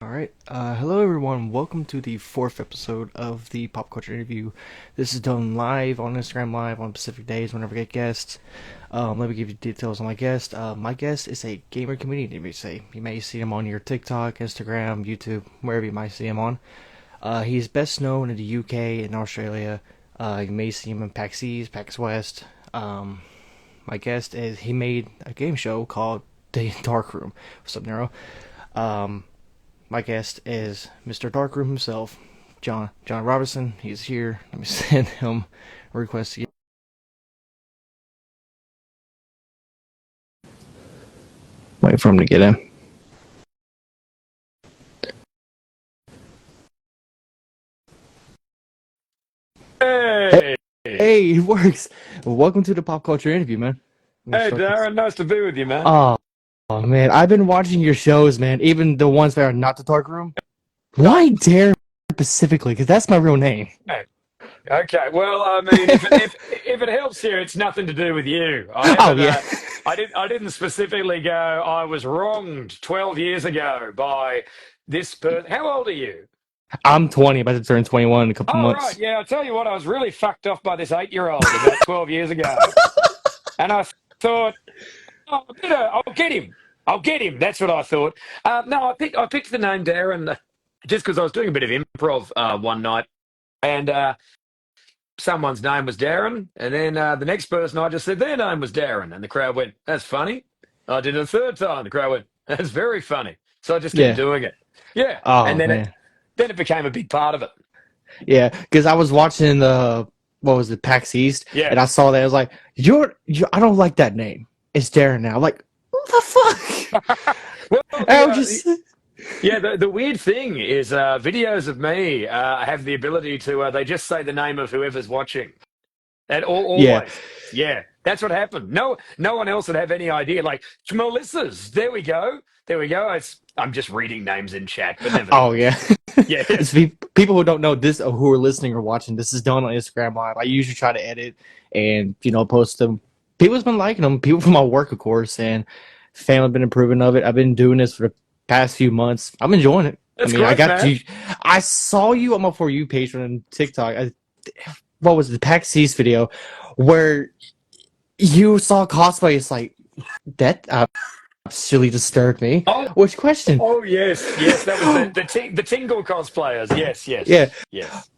Alright, hello everyone. Welcome to the fourth episode of the Pop Culture Interview. This is done live on Instagram Live on Pacific days whenever I get guests. Let me give you details on my guest. My guest is a gamer comedian, you may say. You may see him on your TikTok, Instagram, YouTube, wherever you might see him on. He's best known in the UK and Australia. You may see him in PAX East, PAX West. My guest is, he made a game show called The Dark Room. What's up, Nero? My guest is Mr. Darkroom himself, John Robertson. He's here. Let me send him a request to get. Wait for him to get in. Hey! Hey, it works. Welcome to the Pop Culture Interview, man. Hey, Darren, nice to be with you, man. Oh, man, I've been watching your shows, man. Even the ones that are not the Dark Room. Why Darren specifically? Because that's my real name. Hey. Okay, well, I mean, if it helps you, it's nothing to do with you. Oh yeah. I didn't specifically go. I was wronged 12 years ago by this person. How old are you? I'm 20, about to turn 21 in a couple Oh, right, months. yeah. I'll tell you what. I was really fucked off by this 8-year-old about 12 years ago, and I thought, oh, I'll get him. I'll get him. That's what I thought. No, I picked the name Darren just because I was doing a bit of improv one night, and someone's name was Darren, and then the next person I just said their name was Darren, and the crowd went, "That's funny." I did it a third time. The crowd went, "That's very funny." So I just kept Yeah. doing it. Yeah, and Oh then it man. then it became a big part of it. Yeah, because I was watching the what was it, PAX East, Yeah. and I saw that. I was like, "You're, I don't like that name. It's Darren now." I'm like, what the fuck? Well, And I was just, yeah, the weird thing is videos of me have the ability to they just say the name of whoever's watching. And yeah, always, yeah, that's what happened. No one else would have any idea. Like Melissa's, there we go, there we go. I'm just reading names in chat, but oh nevertheless, yeah. yeah, It's people who don't know this or who are listening or watching. This is done on Instagram Live. I usually try to edit and post them. People's been liking them. People from my work, of course, and family have been approving of it. I've been doing this for the past few months. I'm enjoying it. I that's mean, I great, got man. you. I saw you on my For You page on TikTok. What was it, the PAX East video where you saw cosplay? It's like that absolutely disturbed me. Oh, Which question? oh yes, yes, that was the Tingle cosplayers. Yes, Yeah. yes, yes.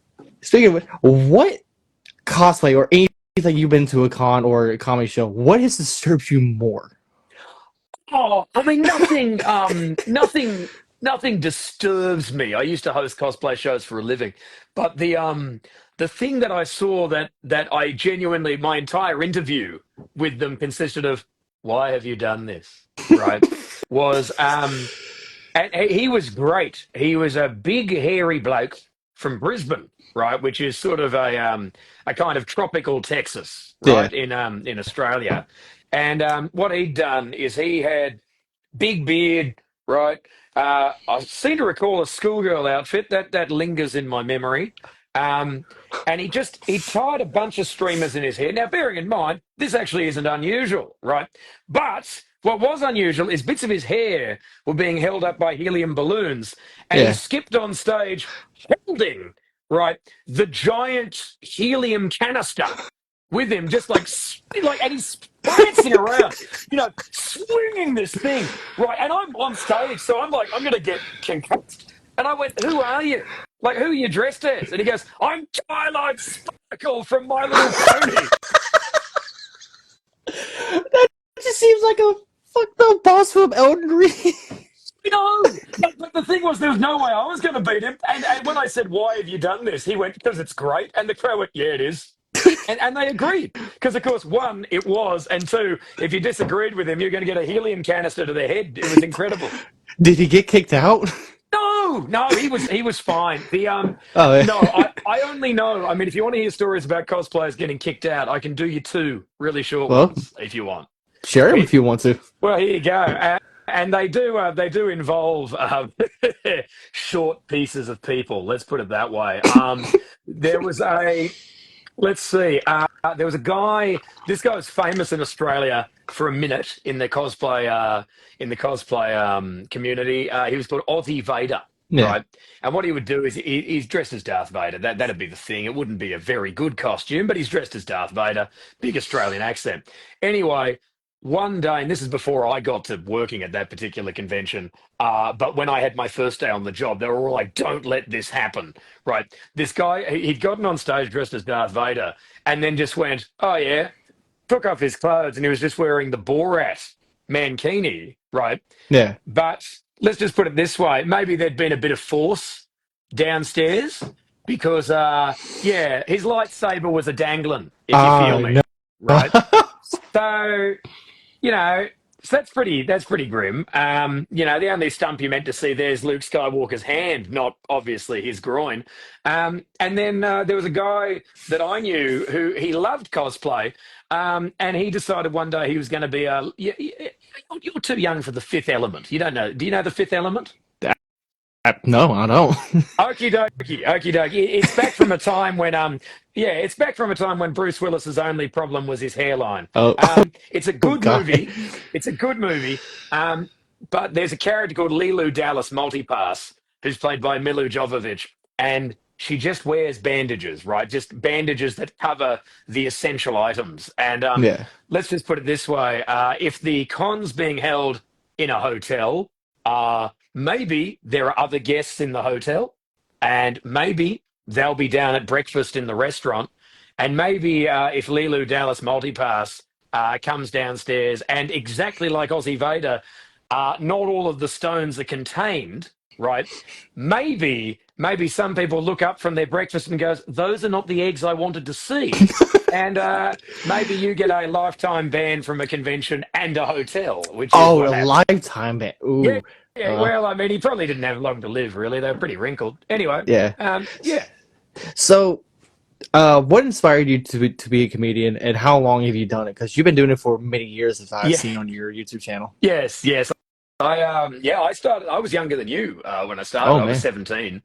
Speaking of which, what cosplay or anything you've been to a con or a comedy show, what has disturbed you more? Oh, I mean, nothing disturbs me. I used to host cosplay shows for a living, but the thing that I saw that I genuinely my entire interview with them consisted of, why have you done this? Right? Was and he was great. He was a big hairy bloke from Brisbane, right, which is sort of a kind of tropical Texas, Yeah. right, in Australia. And what he'd done is he had big beard, right? I seem to recall a schoolgirl outfit that lingers in my memory. Um, and he tied a bunch of streamers in his hair. Now, bearing in mind, this actually isn't unusual, right? But what was unusual is bits of his hair were being held up by helium balloons, and he Yeah. skipped on stage holding, right, the giant helium canister with him, just and he's prancing around, swinging this thing, right? And I'm on stage, so I'm like, I'm going to get concussed. And I went, "Who are you? Like, who are you dressed as?" And he goes, "I'm Twilight Sparkle from My Little Pony." That just seems like a fucked up boss from Elden Ring. But the thing was, there was no way I was going to beat him. And when I said, "Why have you done this?" he went, "Because it's great." And the crowd went, "Yeah, it is." And they agreed. Because, of course, one, it was. And two, if you disagreed with him, you're going to get a helium canister to the head. It was incredible. Did he get kicked out? No, he was fine. Oh, yeah. No, I only know. I mean, if you want to hear stories about cosplayers getting kicked out, I can do you two really short Well, ones if you want. share him Here- if you want to. Well, here you go. And they do involve short pieces of people. Let's put it that way. There was a Let's see. There was a guy. This guy was famous in Australia for a minute in the cosplay community. He was called Aussie Vader. Yeah. right? And what he would do is he's dressed as Darth Vader. That'd be the thing. It wouldn't be a very good costume, but he's dressed as Darth Vader, big Australian accent. Anyway, one day, and this is before I got to working at that particular convention, but when I had my first day on the job, they were all like, "Don't let this happen." Right? This guy, he'd gotten on stage dressed as Darth Vader, and then just went, "Oh yeah," took off his clothes, and he was just wearing the Borat mankini, right? Yeah. But let's just put it this way: maybe there'd been a bit of force downstairs because, yeah, his lightsaber was a dangling, if you feel No. me, right? So you know, so that's pretty grim. The only stump you meant to see there's Luke Skywalker's hand, not obviously his groin. And then there was a guy that I knew who he loved cosplay, and he decided one day he was going to be a. You're too young for the Fifth Element. You don't know. Do you know the Fifth Element? No, I don't. Okie dokie, okie dokie. It's back from a time when, yeah, it's back from a time when Bruce Willis's only problem was his hairline. Oh, It's a oh good God. movie. It's a good movie. But there's a character called Lilu Dallas Multipass who's played by Milu Jovovich, and she just wears bandages, right? Just bandages that cover the essential items. And Yeah. let's just put it this way: if the con's being held in a hotel, maybe there are other guests in the hotel, and maybe they'll be down at breakfast in the restaurant. And maybe if Lilu Dallas Multipass comes downstairs, and exactly like Aussie Vader, not all of the stones are contained, right? Maybe some people look up from their breakfast and goes, "Those are not the eggs I wanted to see." And maybe you get a lifetime ban from a convention and a hotel, which is Oh, a what happened. lifetime ban. Yeah, Ooh. yeah. Uh, Well, I mean, he probably didn't have long to live, really. They were pretty wrinkled. Anyway, yeah. yeah, So, what inspired you to be a comedian, and how long have you done it? Because you've been doing it for many years, as I've yeah, seen on your YouTube channel. yes, yes. I started. I was younger than you when I started. Oh I was man. 17,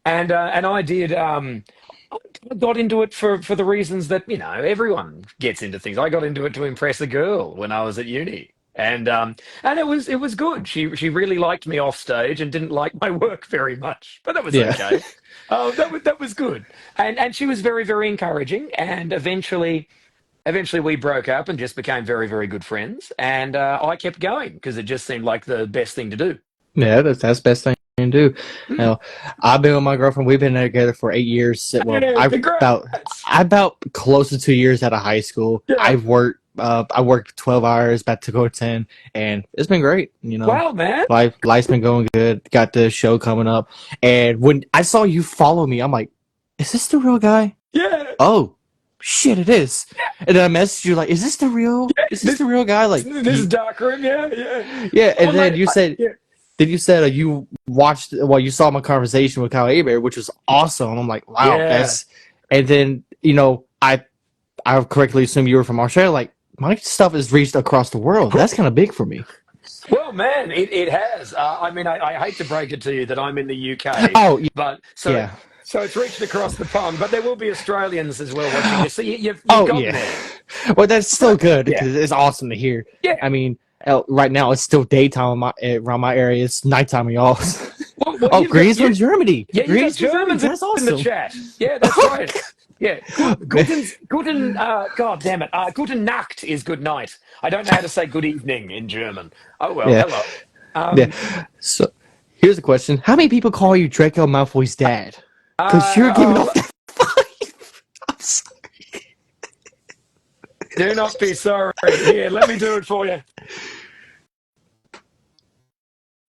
and I did. I got into it for the reasons that everyone gets into things. I got into it to impress a girl when I was at uni. And it was good. She really liked me off stage and didn't like my work very much, but that was Yeah. okay. That was good. And she was very, very encouraging. And eventually we broke up and just became very, very good friends. And I kept going because it just seemed like the best thing to do. Yeah, that's the best thing you can do. Mm. Now, I've been with my girlfriend. We've been together for 8 years. Well, Yeah, congrats. I about close to 2 years out of high school. Yeah. I worked 12 hours, about to go 10, and it's been great. Wow, man. Life's been going good. Got the show coming up, and when I saw you follow me, I'm like, is this the real guy? Yeah. Oh, shit, it is. And then I messaged you like, Yeah. is this the real guy? Like, This is dark room. Yeah. Yeah. yeah. Well, And then mate, you said, yeah. you watched, well, you saw my conversation with Kyle Aber, which was awesome. I'm like, wow, Yeah. and then, I correctly assumed you were from Australia. Like, my stuff has reached across the world. That's kind of big for me. Well, man, it has. I mean, I hate to break it to you that I'm in the UK, Oh, but so yeah. so it's reached across the pond. But there will be Australians as well watching this. So you've Oh, gotten yeah. there. Well, that's still good Yeah. because it's awesome to hear. Yeah. I mean, right now it's still daytime around my area. It's nighttime, y'all. Well, Oh, you've got Greens from Germany. yeah, you've got Greens from Germany. Germans That's in the awesome. chat. Yeah, that's right. Yeah, guten. God damn it. Guten Nacht is good night. I don't know how to say good evening in German. Oh well, Yeah, hello. yeah. Um, So here's a question: how many people call you Draco Malfoy's dad? Because you're giving off uh, that vibe. I'm sorry. do not be sorry. Here, let me do it for you.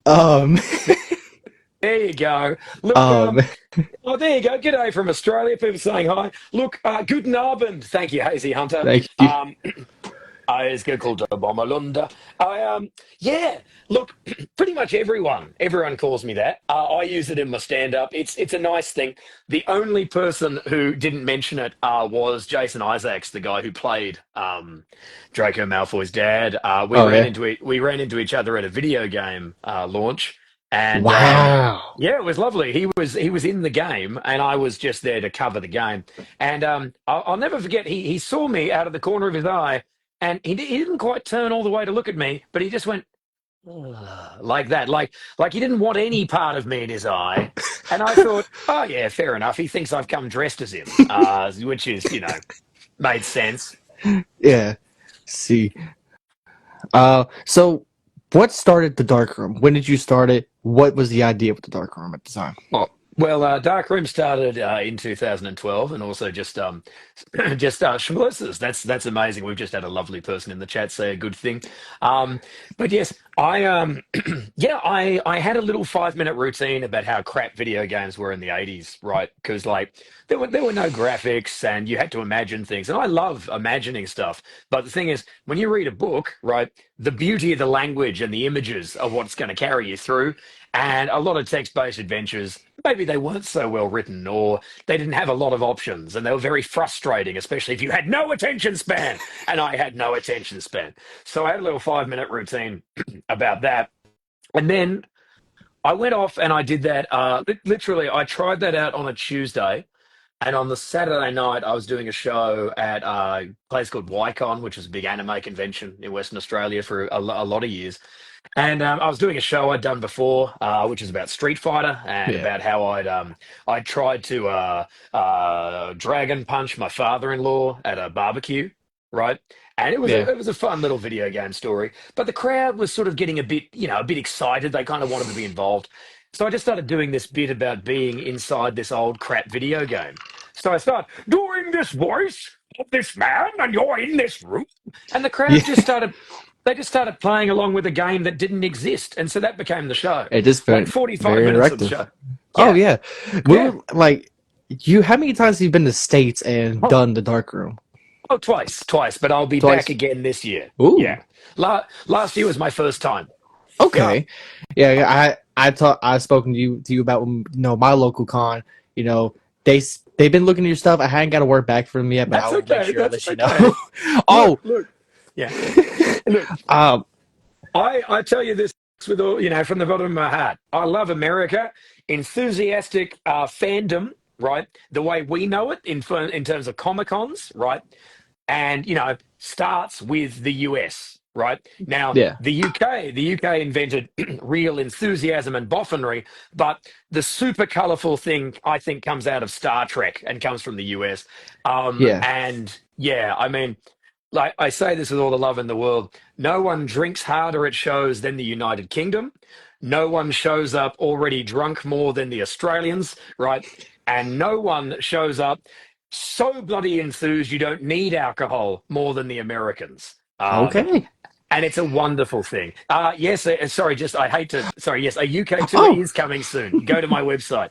Um, There you go. Look, um, oh, there you go. G'day from Australia. People saying hi. Look, guten Abend. Thank you, Hazy Hunter. thank you. Es gekulter Bommerlunder. Yeah. Look, pretty much everyone calls me that. I use it in my stand-up. It's a nice thing. The only person who didn't mention it was Jason Isaacs, the guy who played Draco Malfoy's dad. We Oh ran yeah. into it. We ran into each other at a video game launch, and Wow. yeah, it was lovely. He was in the game, and I was just there to cover the game. And I'll never forget. He saw me out of the corner of his eye, and he didn't quite turn all the way to look at me, but he just went, like that, like he didn't want any part of me in his eye. And I thought, oh yeah, fair enough. He thinks I've come dressed as him, which is, made sense. Yeah. See. So what started the dark room? When did you start it? What was the idea with the dark room at the time? Oh, well, Dark Room started in 2012, and also just just Schmlisses. That's amazing. We've just had a lovely person in the chat say a good thing. But yes, I yeah, I had a little 5 minute routine about how crap video games were in the 80s, right? Because like there were no graphics, and you had to imagine things, and I love imagining stuff. But the thing is, when you read a book, right, the beauty of the language and the images are what's going to carry you through. And a lot of text-based adventures, maybe they weren't so well written, or they didn't have a lot of options, and they were very frustrating, especially if you had no attention span. And I had no attention span. So I had a little 5 minute routine about that. And then I went off and I did that. Literally, I tried that out on a Tuesday. And on the Saturday night, I was doing a show at a place called Wycon, which is a big anime convention in Western Australia for a lot of years. And I was doing a show I'd done before, which is about Street Fighter and Yeah. about how I tried to dragon punch my father-in-law at a barbecue, right? And it was Yeah. a fun little video game story. But the crowd was sort of getting a bit, a bit excited. They kind of wanted to be involved. So I just started doing this bit about being inside this old crap video game. So I start doing this voice of this man, and you're in this room, and the crowd Yeah. just started they just started playing along with a game that didn't exist. And so that became the show. It just Like felt 45 very minutes of the interactive. show. Oh Yeah. yeah. We Yeah. were like you how many times have you been to States and Oh, done the dark room? oh, twice, but I'll be back Twice. again this year. Ooh. Yeah. Last year was my first time. Yeah. Okay. Yeah, yeah, I've spoken to you about my local con. You know, they've been looking at your stuff. I hadn't got a word back from them yet, but I That's will make okay. sure I That's let you know. okay. Oh, Look. Yeah. Look, um, I tell you this with all, from the bottom of my heart. I love America, enthusiastic fandom, right? The way we know it in terms of Comic Cons, right? And starts with the US, right? Now, yeah, the UK invented real enthusiasm and boffinry, but the super colorful thing I think comes out of Star Trek and comes from the US. yeah. And yeah, I mean, like I say this with all the love in the world, no one drinks harder at shows than the United Kingdom. No one shows up already drunk more than the Australians, right? And no one shows up so bloody enthused you don't need alcohol more than the Americans. Okay. And it's a wonderful thing. Yes, sorry, just I hate to. Sorry, yes, a UK tour Oh, is coming soon. Go to my website.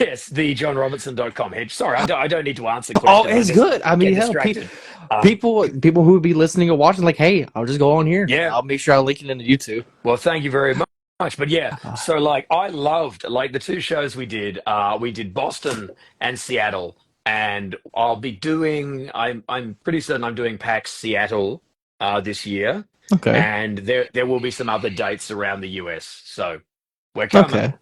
Yes, thejohnrobertson.com. Sorry, I don't need to answer oh, questions. I it's just good. I get mean, hell, distracted. Um, people who would be listening or watching, like, hey, I'll just go on here. yeah, I'll make sure I link it in the YouTube. well, thank you very much. But yeah, so like I loved like the two shows we did. We did Boston and Seattle, and I'll be doing. I'm pretty certain I'm doing PAX Seattle this year, Okay. and there will be some other dates around the US. So we're coming. Okay.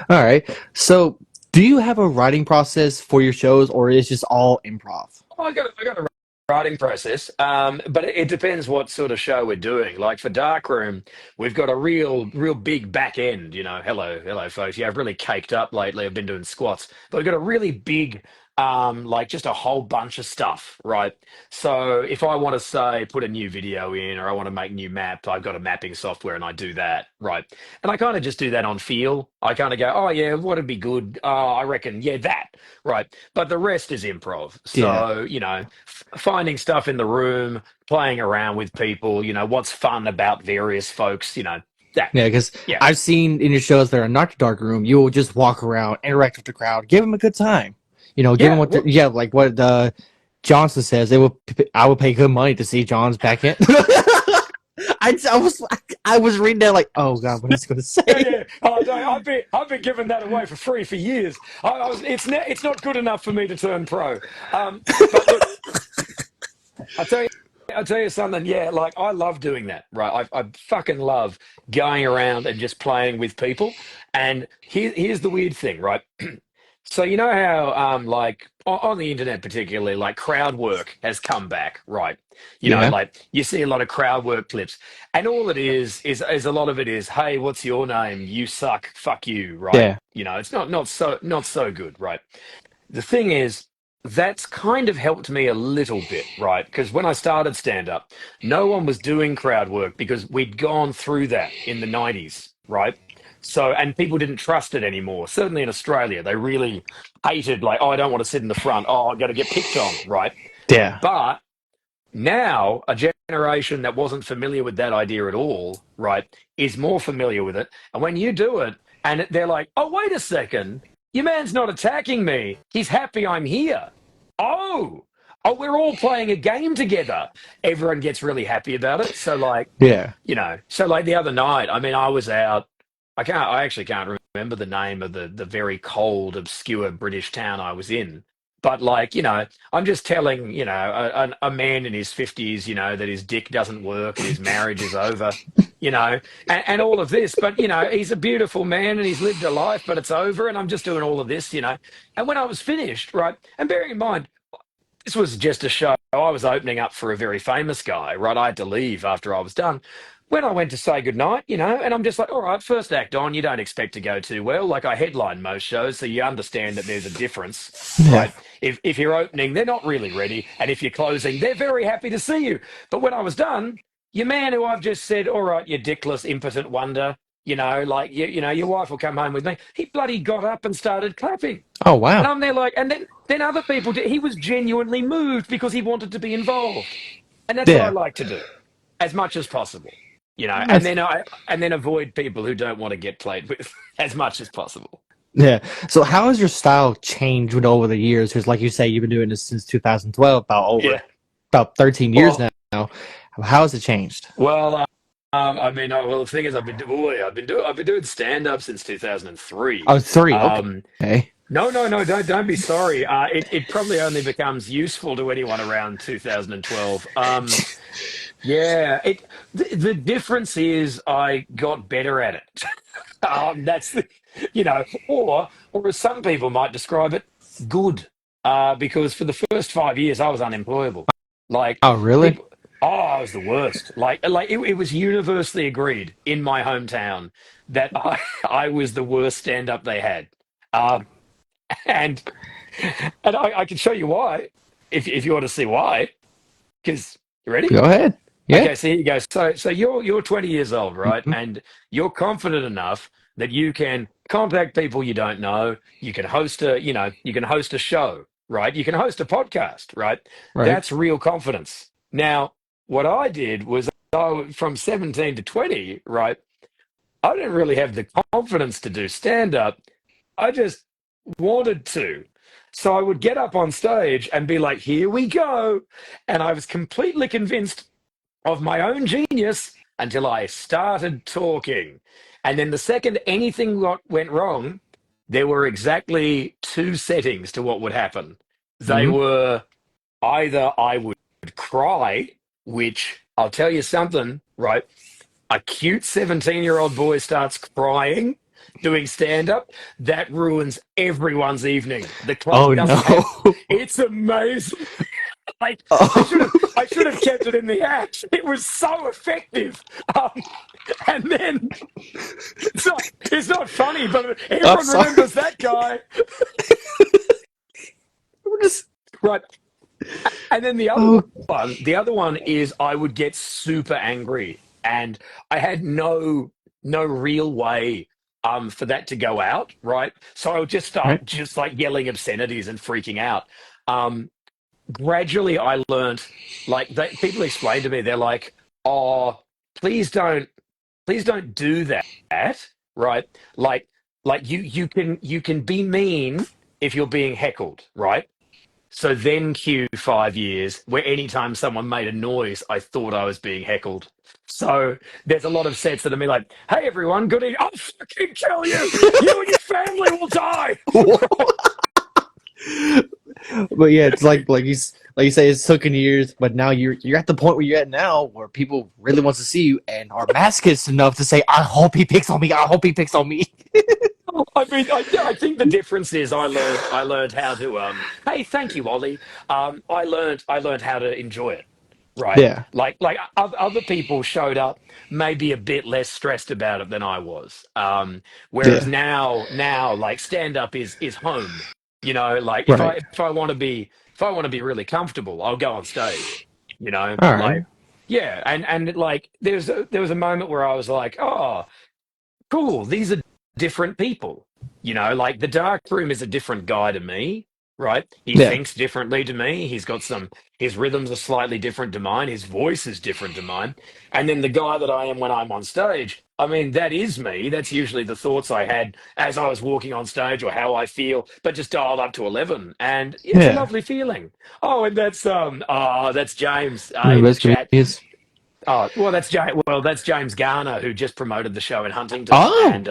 All right. So, do you have a writing process for your shows, or is just all improv? Oh, I got a writing process, but it depends what sort of show we're doing. Like for Darkroom, we've got a real big back end. Hello, folks. Yeah, I've really caked up lately. I've been doing squats, but we've got a really big, like just a whole bunch of stuff, right? So if I want to say put a new video in, or I want to make new map, I've got a mapping software and I do that, right? And I kind of just do that on feel. I kind of go, oh yeah, what'd be good? Oh, I reckon, yeah, that, right? But the rest is improv. Yeah. So, finding stuff in the room, playing around with people, what's fun about various folks, that. Yeah, because Yeah. I've seen in your shows that are not the dark room, you will just walk around, interact with the crowd, give them a good time. Give them Yeah. what, yeah, like what Johnson says. I would pay good money to see John's back end. I was reading that like, oh god, what is he going to Yeah, say? yeah. Oh, no, I've been giving that away for free for years. It's not good enough for me to turn pro. But look, I tell you. I'll tell you something, yeah, like I love doing that, right? I fucking love going around and just playing with people. And here's the weird thing, right? So you know how like on the internet particularly like crowd work has come back, right? You know, Yeah. like you see a lot of crowd work clips and all it is a lot of it is, hey, what's your name? You suck, fuck you, right? Yeah. You know, it's not so good, right? The thing is, that's kind of helped me a little bit, right? Because when I started stand up, no one was doing crowd work because we'd gone through that in the 90s, right? So, and people didn't trust it anymore. Certainly in Australia, they really hated, like, oh, I don't want to sit in the front. Oh, I got to get picked on, right? Yeah. But now, a generation that wasn't familiar with that idea at all, right, is more familiar with it. And when you do it, and they're like, oh, wait a second, your man's not attacking me. He's happy I'm here. Oh, oh, we're all playing a game together. Everyone gets really happy about it. So, like, Yeah. so like the other night, I mean, I was out. I actually can't remember the name of the very cold, obscure British town I was in. But like, I'm just telling, a man in his 50s, that his dick doesn't work and his marriage is over, and all of this. But, he's a beautiful man and he's lived a life, but it's over. And I'm just doing all of this. And when I was finished, right, and bearing in mind, this was just a show. I was opening up for a very famous guy, right? I had to leave after I was done. When I went to say goodnight, and I'm just like, all right, first act on, you don't expect to go too well. Like I headline most shows, so you understand that there's a difference, Yeah. right? If you're opening, they're not really ready. And if you're closing, they're very happy to see you. But when I was done, your man who I've just said, all right, you dickless, impotent wonder, like your wife will come home with me. He bloody got up and started clapping. Oh And wow. I'm there like, and then other people did. He was genuinely moved because he wanted to be involved, and that's what I Yeah. like to do, as much as possible, and That's then avoid people who don't want to get played with as much as possible. yeah. So how has your style changed with over the years? Because like you say, you've been doing this since 2012, Yeah. about 13 years Well, now. How has it changed? well, I mean, well, the thing is, I've been doing stand up since 2003. Oh, three. Um, Okay. no, no, no, don't be sorry. It probably only becomes useful to anyone around 2012. Yeah, the difference is I got better at it. That's or as some people might describe it, good. Because for the first 5 years I was unemployable. Like Oh, really? people, oh, I was the worst. Like it was universally agreed in my hometown that I was the worst stand up they had. Um, and and I can show you why if you want to see why. Because you ready? Go ahead. Yeah. Okay, so here you go. So you're 20 years old, right? Mhm. And you're confident enough that you can contact people you don't know. You can host a show, right? You can host a podcast, right? Right. That's real confidence. Now, what I did was from 17 to 20, right? I didn't really have the confidence to do stand up. I just wanted to. So I would get up on stage and be like, here we go. And I was completely convinced of my own genius until I started talking. And then the second anything went wrong, there were exactly two settings to what would happen. They Hmm. were either I would cry, which I'll tell you something, right? A cute 17-year-old boy starts crying doing stand up, that ruins everyone's evening. The club Oh no. doesn't have, it's amazing. Like I should have, Oh, I should have kept it in the act. It was so effective. And then it's not funny, but I'm everyone sorry. remembers that guy, We're just. right? And then Oh. the other one is I would get super angry, and I had no real way for that to go out, right? So I would just Right. start just like yelling obscenities and freaking out. Gradually I learned like people explain to me, they're like, oh, please don't do that, right? Like you can be mean if you're being heckled, right? So then cue 5 years where anytime someone made a noise, I thought I was being heckled. So there's a lot of sets that are me like, hey everyone, good evening. I'll fucking kill you. You and your family will die. But yeah, it's like you say, it's taken years, but now you're at the point where you're at now, where people really wants to see you and are masochists enough to say, "I hope he picks on me. I hope he picks on me." I mean, I think the difference is I learned how to Hey, thank you, Ollie. I learned how to enjoy it. Right, Yeah, like other people showed up maybe a bit less stressed about it than I was. Whereas yeah, now like stand up is home. You know, like right. if I want to be really comfortable, I'll go on stage. You know, All right. like yeah, and like there was a moment where I was like, oh cool, these are different people. You know, like the dark room is a different guy to me, right? He Yeah, thinks differently to me. His rhythms are slightly different to mine. His voice is different to mine. And then the guy that I am when I'm on stage, I mean, that is me. That's usually the thoughts I had as I was walking on stage or how I feel, but just dialed up to 11. And it's a yeah. lovely feeling. Oh, and that's James My in the best chat. comedians. Oh, that's James Garner who just promoted the show in Huntington, Oh, and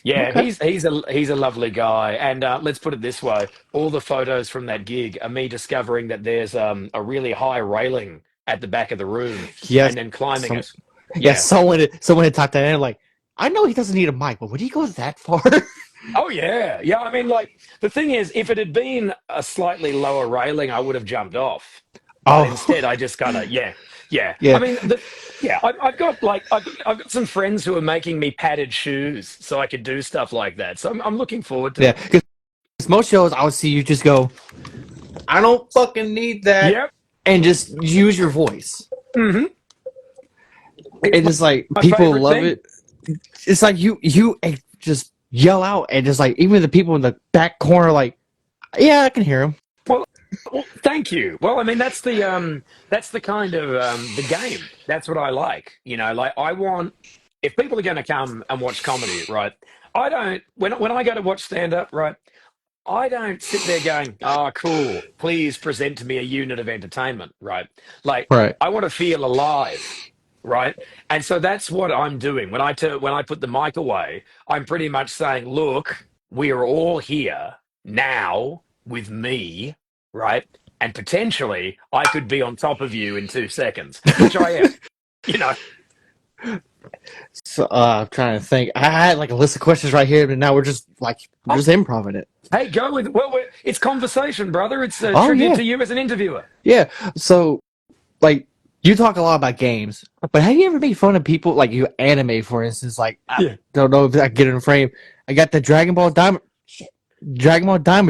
yeah, okay. he's a lovely guy. And let's put it this way: all the photos from that gig are me discovering that there's a really high railing at the back of the room, Yes. and then climbing Some, it. yes. Yeah. Someone had talked that in. Like, I know he doesn't need a mic, but would he go that far? Oh yeah, yeah. I mean, like the thing is, if it had been a slightly lower railing, I would have jumped off. But Oh, instead, I just kind of yeah, yeah. I yeah, mean, yeah. I've got some friends who are making me padded shoes so I could do stuff like that. So I'm looking forward to yeah. it. Because most shows, I would see you just go, I don't fucking need that, Yep. and just use your voice. Hmm. It's And it's like my people favorite love thing. it. It's like you just yell out, and just like even the people in the back corner, like, yeah, I can hear him. Well, thank you. Well, I mean, that's the kind of the game. That's what I like. You know, like I want if people are going to come and watch comedy, right? I don't when I go to watch stand up, right? I don't sit there going, "Oh, cool. Please present to me a unit of entertainment," right? Like Right. I want to feel alive, right? And so that's what I'm doing when I put the mic away. I'm pretty much saying, "Look, we are all here now with me, right? And potentially I could be on top of you in 2 seconds, which I am." You know, So I'm trying to think. I had like a list of questions right here, but now we're oh, just improving it. hey, go with it's conversation, brother. It's a Oh tribute yeah, to you as an interviewer. yeah. So like you talk a lot about games, but have you ever made fun of people like you anime, for instance? Like I Yeah. don't know if I can get it in frame. I got the Dragon Ball Diamond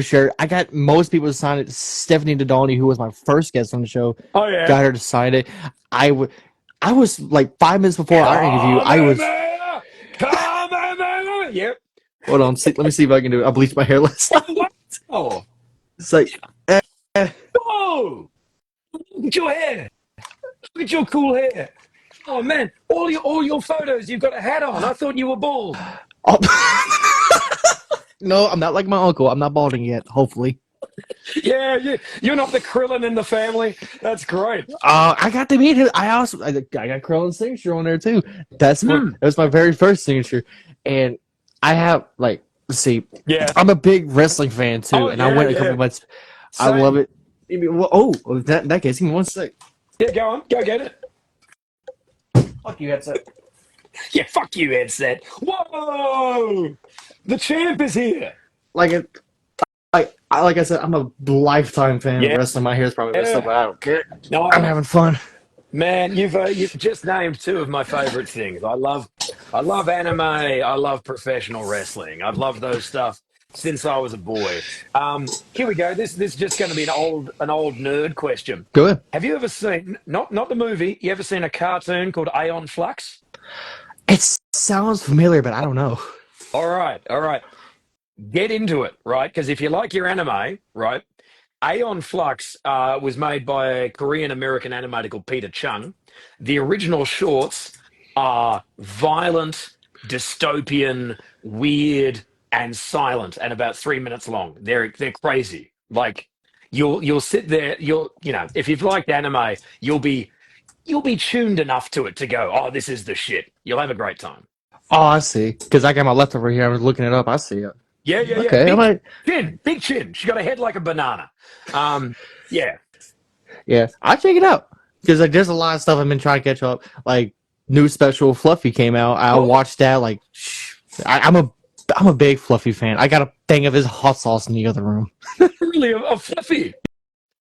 shirt. I got most people to sign it. Stephanie Dodoni, who was my first guest on the show, Oh yeah. got her to sign it. I would. I was like 5 minutes before our interview. I was. Kamehameha! Kamehameha! Yep. Hold on. Let me see if I can do it. I bleached my hair last Oh, night. wow. It's like. eh. Whoa! Look at your hair. Look at your cool hair. Oh man, all your photos, you've got a hat on. I thought you were bald. Oh. No, I'm not like my uncle. I'm not balding yet. Hopefully. Yeah, you're not the Krillin in the family. That's great. I got to meet him. I got Krillin's signature on there too. Hmm. That was my very first signature, and I have like let's see, Yeah. I'm a big wrestling fan too, Oh and I yeah, went a couple yeah. months. I love Same. it. Oh, in that case, give me one sec. Yeah, go on. Go get it. Fuck you, headset. Yeah, fuck you, headset. Whoa! The champ is here. Like it, like I said, I'm a lifetime fan of Yeah. wrestling. My hair's probably messed up, but I don't care. I'm No, having fun. man, you've just named two of my favorite things. I love anime. I love professional wrestling. I've loved those stuff since I was a boy. Here we go. This is just going to be an old nerd question. Go ahead. Have you ever seen not the movie? You ever seen a cartoon called Aeon Flux? It sounds familiar, but I don't know. All right, all right. Get into it, right? Because if you like your anime, right, Aeon Flux was made by a Korean American animator called Peter Chung. The original shorts are violent, dystopian, weird, and silent, and about 3 minutes long. They're crazy. Like you'll sit there, if you've liked anime, you'll be tuned enough to it to go, oh, this is the shit. You'll have a great time. Oh, I see. Because I got my leftover here. I was looking it up. I see it. Yeah, yeah, yeah. Okay, I Big might. chin, big chin. She got a head like a banana. Yeah. Yeah, I'll check it out because like there's a lot of stuff I've been trying to catch up. Like new special Fluffy came out. I Oh, watched that. I'm a I'm a big Fluffy fan. I got a thing of his hot sauce in the other room. Really, a Fluffy.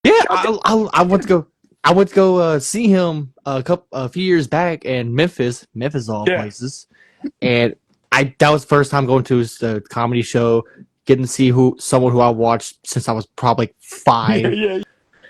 Yeah, God I went to damn. go. I went to go see him a few years back in Memphis of all Yeah. places, and I that was the first time going to his comedy show, getting to see who someone who I watched since I was probably like Yeah, 5. yeah,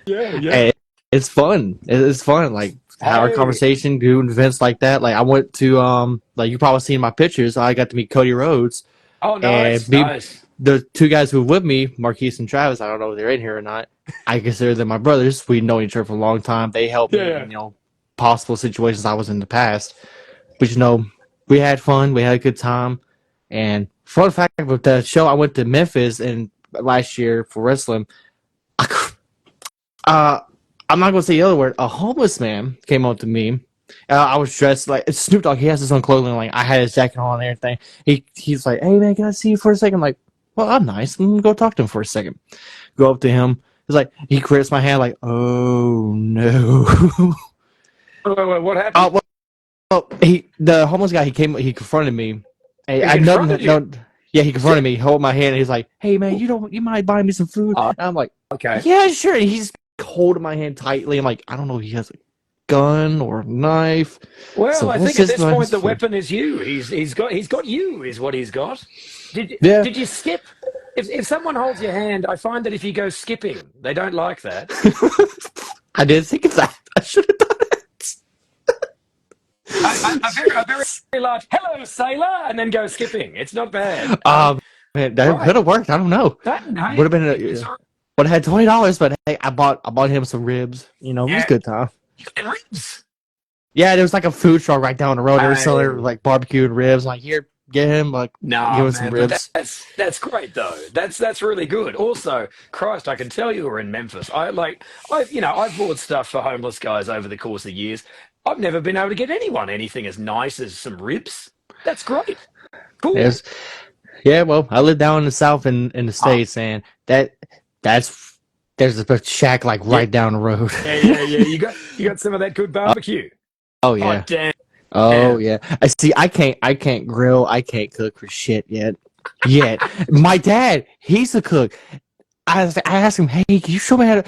yeah, yeah. And it's fun. It's fun. Like having a Hey. conversation, doing events like that. Like I went to like you probably seen my pictures. I got to meet Cody Rhodes Oh, and nice, nice. the two guys who were with me, Marquise and Travis. I don't know if they're in here or not. I consider them my brothers. We know each other for a long time. They helped Yeah, me yeah. in possible situations I was in the past. But we had fun. We had a good time. And fun fact with the show, I went to Memphis and last year for wrestling. Uh, I'm not gonna say the other word. A homeless man came up to me. I was dressed like Snoop Dogg. He has his own clothing. Like I had his jacket on and everything. He's like, "Hey man, can I see you for a second?" I'm like, well, I'm nice. I'm gonna go talk to him for a second. Go up to him. He's like, he grips my hand like, "Oh no." Wait, what happened? The homeless guy. He confronted me. Hey, He I confronted nothing. you. No, yeah, he Yeah. confronted me. Hold my hand. And he's like, "Hey man, you mind buying me some food?" Oh, And I'm like, okay. "Yeah, sure." And he's holding my hand tightly. I'm like, I don't know if he has a gun or a knife. So Well, I let's think at just this buy point his the food. weapon is you. He's got you is what he's got. Yeah, Did you skip? If someone holds your hand, I find that if you go skipping, they don't like that. I didn't think of that. I should have done it. A very large hello sailor, and then go skipping. It's not bad. um, Man, that Right. could have worked. I don't know. No, no, Would have been. it's all right. Would have had $20, but hey, I bought him some ribs. It was a Yeah, good time. you can ribs. Yeah, there was like a food truck right down the road. They were selling Hey. like barbecued ribs. Like here, get him like give Nah, him some man, but ribs. that's great though. That's really good. Also, Christ, I can tell you were in Memphis. I've bought stuff for homeless guys over the course of years. I've never been able to get anyone anything as nice as some ribs. That's great. Cool. There's Yeah, well, I live down in the south in the Ah, states, and that's there's a shack like yeah, right down the road. yeah, yeah, yeah. You got some of that good barbecue. Oh Hot yeah. damn. Oh yeah. I see. I can't grill. I can't cook for shit yet. Yet. My dad, he's a cook. I asked him, hey, can you show me how to?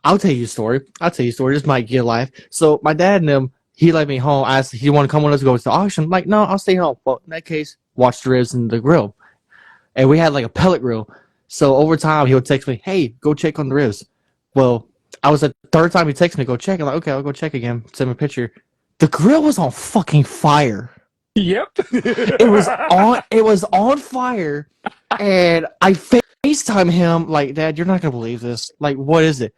I'll tell you a story. I'll tell you a story. This might get life. So my dad and him, he let me home. I asked, he want to come with us to go to the auction. I'm like, no, I'll stay home. Well, in that case, watch the ribs and the grill. And we had like a pellet grill. So over time, he would text me, hey, go check on the ribs. Well, I was the third time he texted me, go check. I'm like, okay, I'll go check again. Send me a picture. The grill was on fucking fire. Yep. It was on fire, and I FaceTime him like, Dad, you're not gonna believe this. Like, what is it?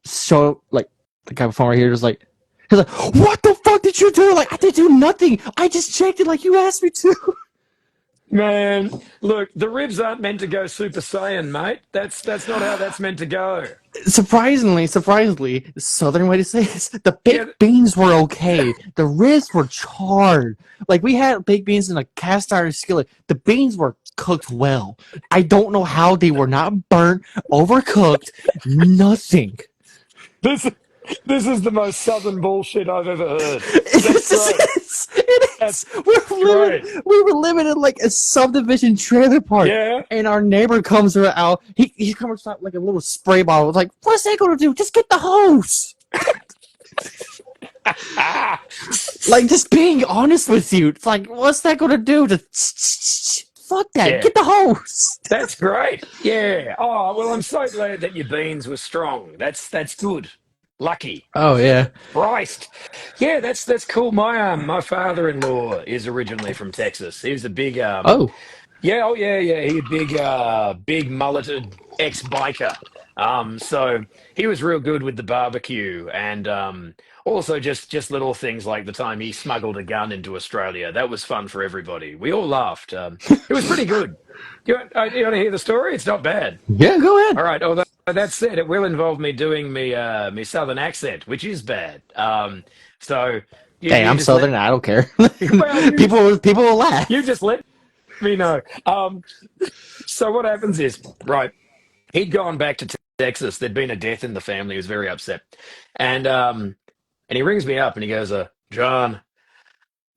So like the guy before right here was like, he's like, what the fuck did you do? Like, I didn't do nothing. I just checked it like you asked me to. Man, look, the ribs aren't meant to go Super Saiyan, mate. That's not how that's meant to go. Surprisingly, the southern way to say this, the Yeah, baked beans were okay. The ribs were charred. Like we had baked beans in a cast iron skillet. The beans were cooked well. I don't know how they were not burnt, overcooked, nothing. this this is the most southern bullshit I've ever heard. That's It's just, great. it That's is. great. We were living in like a subdivision trailer park, Yeah. and our neighbor comes out. He comes out like a little spray bottle. Like, what's that gonna do? Just get the hose. Ah, Like, just being honest with you. It's like, what's that gonna do? Just fuck that. yeah, Get the hose. that's great. Yeah. Oh, well, I'm so glad that your beans were strong. That's good. Lucky. Oh yeah. Christ. Yeah, that's cool. My father-in-law is originally from Texas. He was a big Oh. yeah, oh yeah, yeah. He a big mulleted ex-biker. So he was real good with the barbecue and also just little things like the time he smuggled a gun into Australia. That was fun for everybody. We all laughed. It was pretty good. You want to hear the story? It's not bad. Yeah. Go ahead. All right. Although that said, it will involve me doing me southern accent, which is bad. So Hey, you I'm just let southern. I don't care. well People will you laugh. just let me know. So what happens is right. He'd gone back to Texas. There'd been a death in the family. He was very upset, and he rings me up and he goes, "John,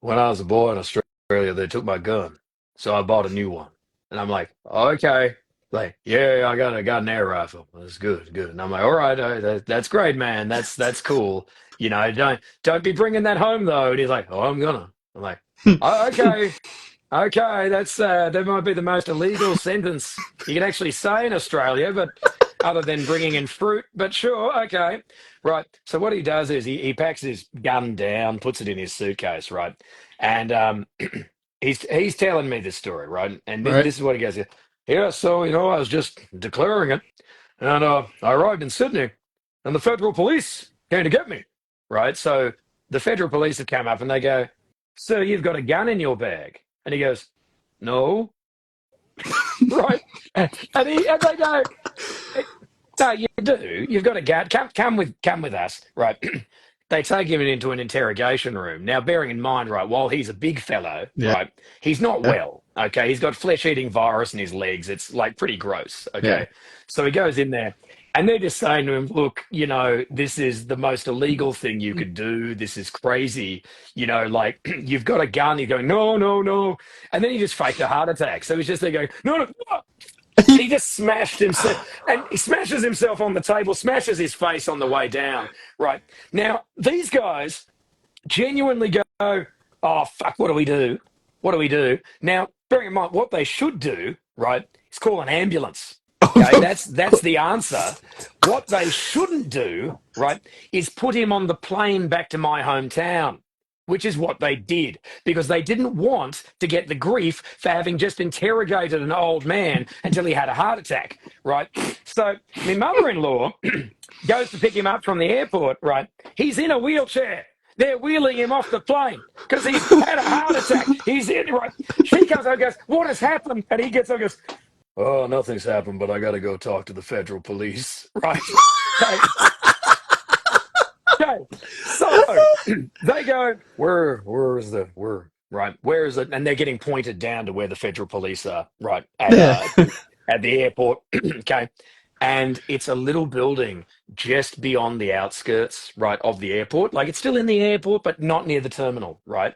when I was a boy in Australia, they took my gun, so I bought a new one. And I'm like, okay. Like, yeah, I got an air rifle. That's good, good. And I'm like, all right, that's great, man. That's cool. Don't be bringing that home though. And he's like, oh, I'm gonna. I'm like, oh, okay, okay. That might be the most illegal sentence you can actually say in Australia, but other than bringing in fruit. But sure, okay, right. So what he does is he packs his gun down, puts it in his suitcase, right, and he's telling me this story, right? And Right. this is what he goes, yeah, so, I was just declaring it, and I arrived in Sydney, and the federal police came to get me, right? So the federal police have come up and they go, sir, you've got a gun in your bag. And he goes, no, right? And they go, no, you do. You've got a gun. Come with us, right? They take him into an interrogation room. Now, bearing in mind, right, while he's a big fellow, Yeah. right, he's not Yeah. well. Okay, he's got flesh-eating virus in his legs. It's like pretty gross. Yeah. Okay, so he goes in there, and they're just saying to him, "Look, this is the most illegal thing you could do. This is crazy. Like you've got a gun." He's going, "No, no, no," and then he just faked a heart attack. So he's just there going, "No, no, no." And he just smashed himself, and he smashes himself on the table, smashes his face on the way down. Right now, these guys genuinely go, "Oh fuck, what do we do? What do we do?" Now, bearing in mind what they should do, right, is call an ambulance. Okay, that's the answer. What they shouldn't do, right, is put him on the plane back to my hometown, which is what they did because they didn't want to get the grief for having just interrogated an old man until he had a heart attack, right? So my mother-in-law goes to pick him up from the airport, right? He's in a wheelchair. They're wheeling him off the plane because he's had a heart attack. He's in, right? She comes over and goes, what has happened? And he gets up and goes, oh, nothing's happened, but I got to go talk to the federal police, right? Okay. Okay. So they go, where is it? And they're getting pointed down to where the federal police are, right? Yeah. At the airport. Okay. And it's a little building just beyond the outskirts, right, of the airport. Like it's still in the airport, but not near the terminal, right?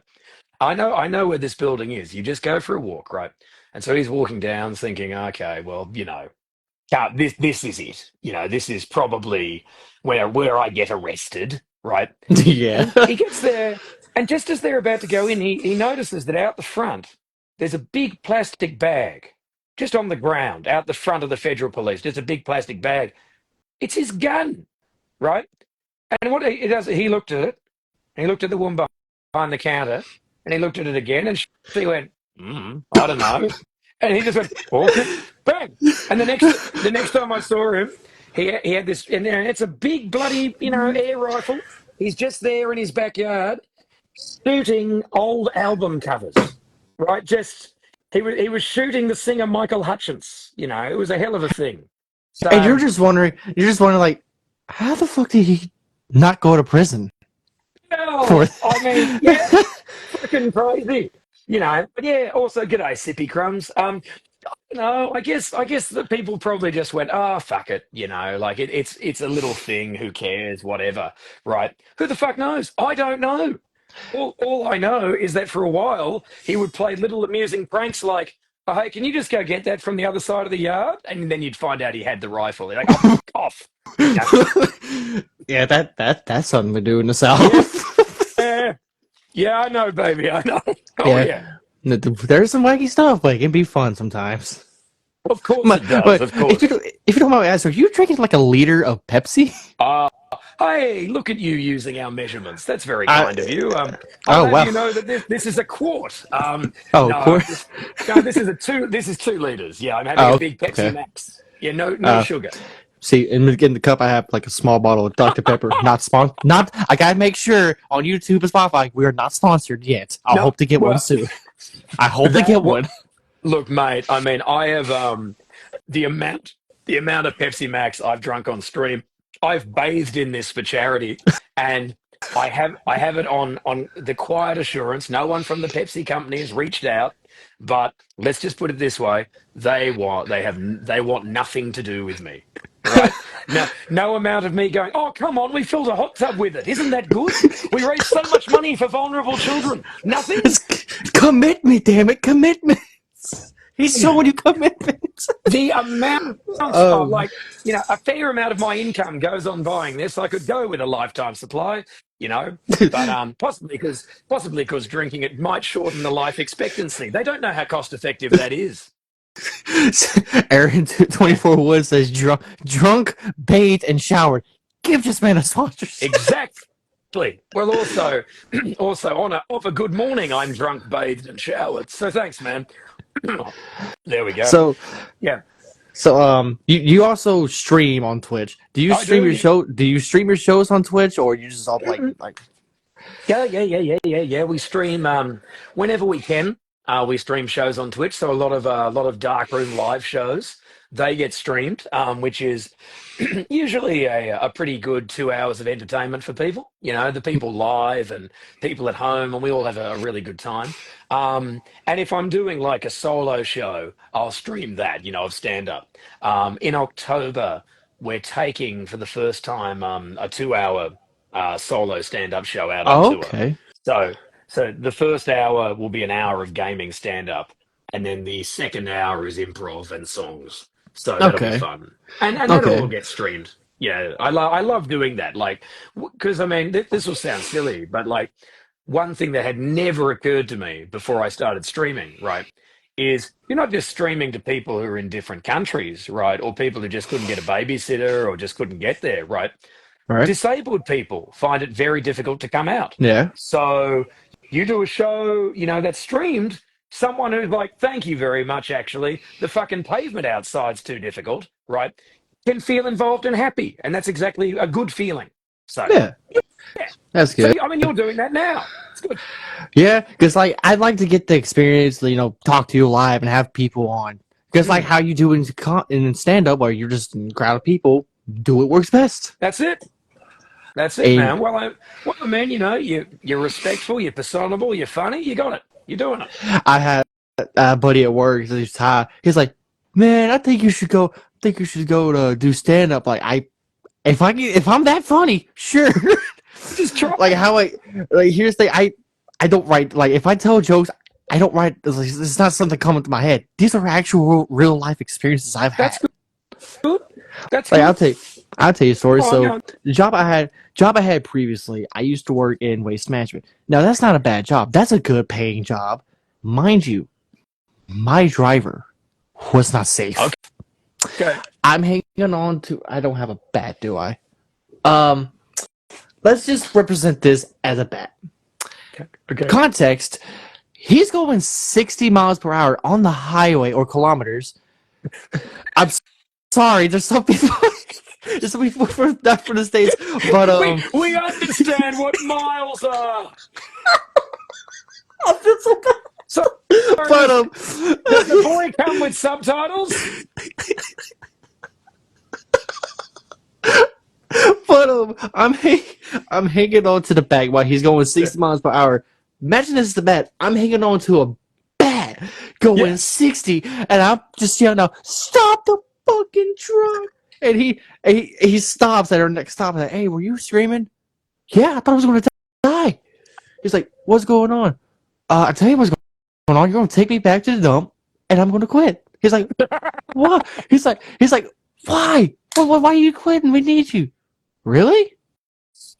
I know where this building is. You just go for a walk, right? And so he's walking down thinking, okay, well, this is it. This is probably where I get arrested, right? Yeah. And he gets there, and just as they're about to go in, he notices that out the front, there's a big plastic bag just on the ground out the front of the federal police, just a big plastic bag. It's his gun, right? And what he does, he looked at it, and he looked at the woman behind the counter, and he looked at it again, and she went, I don't know. And he just went, okay, bang. And the next time I saw him, he had this, and it's a big bloody, air rifle. He's just there in his backyard shooting old album covers, right? Just he was shooting the singer Michael Hutchence. It was a hell of a thing. And So, you're just wondering, like, how the fuck did he not go to prison for? well, I mean, yeah, freaking crazy. But yeah, also g'day, sippy crumbs. No, I guess the people probably just went, oh fuck it, like it's a little thing, who cares, whatever, right? Who the fuck knows? I don't know. All I know is that for a while he would play little amusing pranks like, oh, hey, can you just go get that from the other side of the yard? And then you'd find out he had the rifle. You're like, oh, fuck off. Yeah, Yeah, that's something to do in the yeah, South. yeah, yeah, I know, baby, I know. Oh Yeah, yeah, there's some wacky stuff, but it can be fun sometimes. of course But, it does, but of course. if you don't mind me asking, are you drinking like a liter of Pepsi? Uh, hey, look at you using our measurements. That's very I, kind of you. I'll oh have wow. you know that this is a quart. Oh, of No, course. no, this is a two. This is 2 liters. Yeah, I'm having a Oh, big Pepsi okay. Max. Yeah, no Uh, sugar. See, in the cup, I have like a small bottle of Dr. Pepper. Not spawn. Not. I gotta make sure on YouTube and Spotify we are not sponsored yet. I No, hope to get one well, soon. I hope to that get what? one. Look, mate. I mean, I have the amount the amount of Pepsi Max I've drunk on stream. I've bathed in this for charity, and I have it on the quiet assurance. No one from the Pepsi company has reached out, but let's just put it this way: they want nothing to do with me. Right? No amount of me going, oh, come on, we filled a hot tub with it. Isn't that good? We raised so much money for vulnerable children. Nothing? It's commitment, damn it, commitment. He's You know, showing you commitment. the amount of Um, a fair amount of my income goes on buying this. I could go with a lifetime supply, but possibly because drinking it might shorten the life expectancy. They don't know how cost effective that is. Aaron Yeah, 24 Woods says drunk, bathed, and showered. Give this man a sponsorship. exactly. Well, also, also off a good morning, I'm drunk, bathed, and showered. So thanks, man. There we go. So Yeah, you also stream on Twitch. Do you I stream do. your Yeah. show? Do you stream your shows on Twitch, or you just all like? Yeah. We stream whenever we can. We stream shows on Twitch, so a lot of darkroom live shows they get streamed, which is usually a pretty good 2 hours of entertainment for people. The people live and people at home, and we all have a really good time. And if I'm doing like a solo show, I'll stream that, of stand up. In October, we're taking for the first time a 2 hour solo stand-up show out on tour. Okay, So, so the first hour will be an hour of gaming stand-up, and then the second hour is improv and songs. So that'll be okay, fun, and that'll all okay. get streamed. Yeah, I love doing that. Like, because I mean, this will sound silly, but like one thing that had never occurred to me before I started streaming, right, is you're not just streaming to people who are in different countries, right, or people who just couldn't get a babysitter or just couldn't get there, right? All right. Disabled people find it very difficult to come out. Yeah. So you do a show, that's streamed, someone who's like, thank you very much, actually, the fucking pavement outside's too difficult, right? Can feel involved and happy. And that's exactly a good feeling. So, Yeah. yeah. That's So, good. I mean, you're doing that now. It's good. Yeah, because like I'd like to get the experience, talk to you live and have people on. Because like Mm, how you do in stand up, where you're just in a crowd of people, do what works best. that's it. That's it, And man. Well, man, you're respectful, you're personable, you're funny, you got it. You're doing it. I had a buddy at work. He's high. He's like, "Man, I think you should go. Think you should go to do stand up. If I'm that funny, sure." Just try. Like how here's the thing. I don't write like if I tell jokes. I don't write. It's not something coming to my head. These are actual real life experiences I've had. That's good. That's Like good. I'll tell you a story. Oh, So no. the job I had previously, I used to work in waste management. Now that's not a bad job. That's a good paying job. Mind you, my driver was not safe. Okay. I'm hanging on to I don't have a bat, do I? Um let's just represent this as a bat. Okay. Context, he's going 60 miles per hour on the highway or kilometers. I'm sorry, there's some people not from the States, but We understand what miles are. So, but does the boy come with subtitles? I'm hanging on to the back while he's going 60 miles per hour. Imagine this is the bat. I'm hanging on to a bat going Yeah. 60, and I'm just yelling out, "Stop the fucking truck!" And he stops at our next stop. And like, "Hey, were you screaming?" "Yeah, I thought I was going to die." He's like, "What's going on?" "I tell you what's going on. You're going to take me back to the dump, and I'm going to quit." He's like, "What?" He's like, "Why? Why are you quitting? We need you." "Really?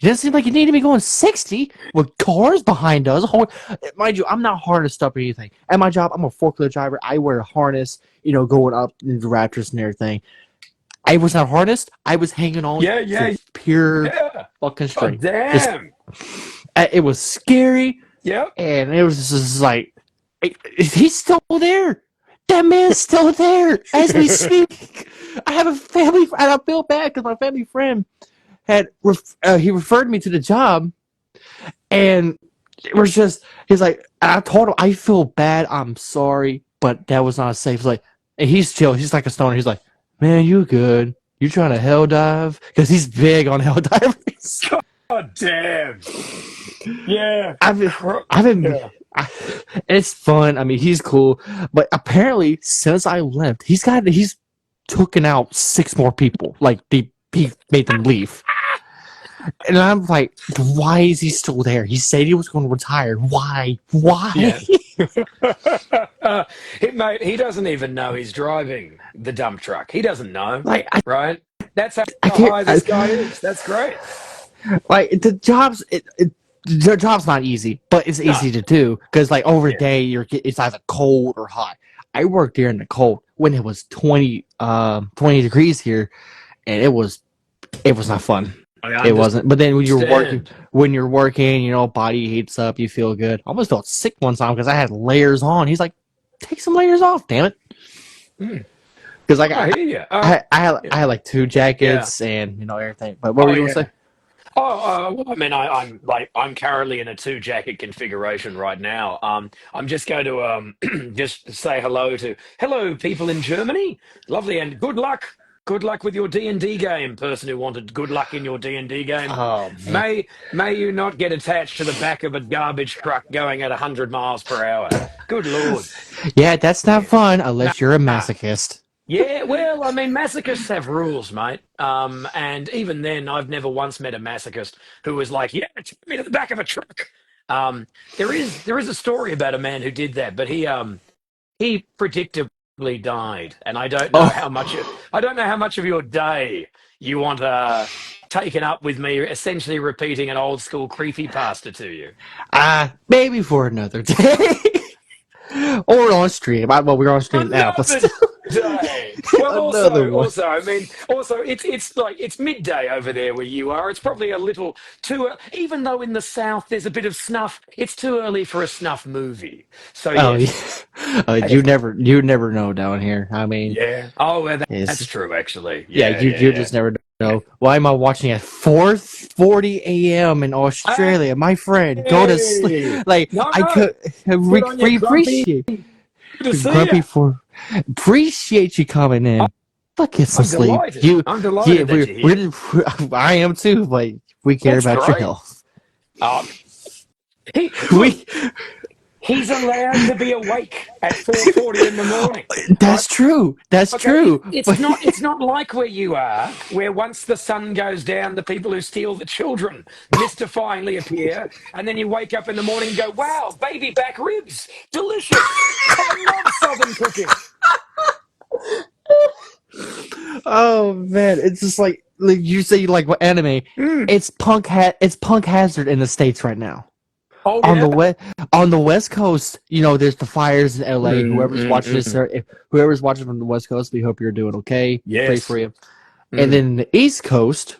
It doesn't seem like you need to be going 60 with cars behind us." Mind you, I'm not harnessed up or anything. At my job, I'm a forklift driver. I wear a harness, going up in the Raptors and everything. I was not harnessed. I was hanging on Yeah. to pure Yeah. fucking Oh, strength. damn. It was scary, Yep. and it was just like, he's still there. That man's still there as we speak. I have a family, and I feel bad because my family friend he referred me to the job, and it was just he's like, I told him I feel bad, I'm sorry, but that was not safe. He's like, and he's chill, he's like a stoner. He's like, "Man, you good? You trying to hell dive?" Because he's big on hell divers. Oh, damn. Yeah. I've been. Yeah. It's fun. I mean, he's cool, but apparently, since I left, he's taken out 6 more people. Like he made them leave. And I'm like, why is he still there? He said he was going to retire. Why? Why? Yeah. Mate, he doesn't even know he's driving the dump truck. He doesn't know, like right? That's I how can't. high this guy is. That's great. Like the job's not easy, but it's No. easy to do because like over the Yeah. day it's either cold or hot. I worked there in the cold when it was 20 degrees here, and it was not fun. I It wasn't. But then understand. when you're working, body heats up, you feel good. I almost felt sick one time because I had layers on. He's like, take some layers off, damn it. Mm. Because like I hear you. I had like two Yeah. jackets and everything. But what were Oh, you gonna yeah. say? Well, I mean, I'm currently in a two jacket configuration right now. I'm just going to just say hello people in Germany. Lovely and good luck. Good luck with your D&D game, person who wanted good luck in your D&D game. Oh man. May you not get attached to the back of a garbage truck going at 100 miles per hour. Good Lord. Yeah, that's not Yeah. fun Nah, unless you're a nah. masochist. Yeah, well, I mean, masochists have rules, mate. And even then, I've never once met a masochist who was like, "Yeah, take me to the back of a truck." There is a story about a man who did that, but he predictably died, and Oh, I don't know how much of your day you want taken up with me essentially repeating an old school creepy pasta to you. maybe for another day. Or on stream. Well, we're on stream now, but Another still day. Well, another one. I mean, also, it's like it's midday over there where you are. It's probably a little too, even though in the south there's a bit of snuff. It's too early for a snuff movie. So Oh, yeah. yes, You never know down here. I mean, yeah. Oh, well, that's it's true, actually. yeah, Yeah, you yeah, you yeah. just never know. Why am I watching at 4:40 a.m. in Australia? My friend, go to sleep. Hey, Like no, I no. could Good on you, Grumpy. appreciate Good to see you. Grumpy for appreciate you coming in. But get some I'm sleep. delighted. I'm Yeah, delighted that we you're here. we I am too. But we care That's about your great. health. Uh, he look. We He's allowed to be awake at 4:40 in the morning, right? That's true. That's Okay, true. But it's not like where you are, where once the sun goes down, the people who steal the children mystifyingly appear, and then you wake up in the morning and go, "Wow, baby back ribs, delicious! I love Southern cooking." oh man, it's just like you say, like what anime? Mm. It's punk hazard in the states right now. Oh On yeah. the West Coast, there's the fires in LA. Mm, mm, mm. Whoever's watching from the West Coast, we hope you're doing okay. Pray for Yes. you. And Mm. then the East Coast,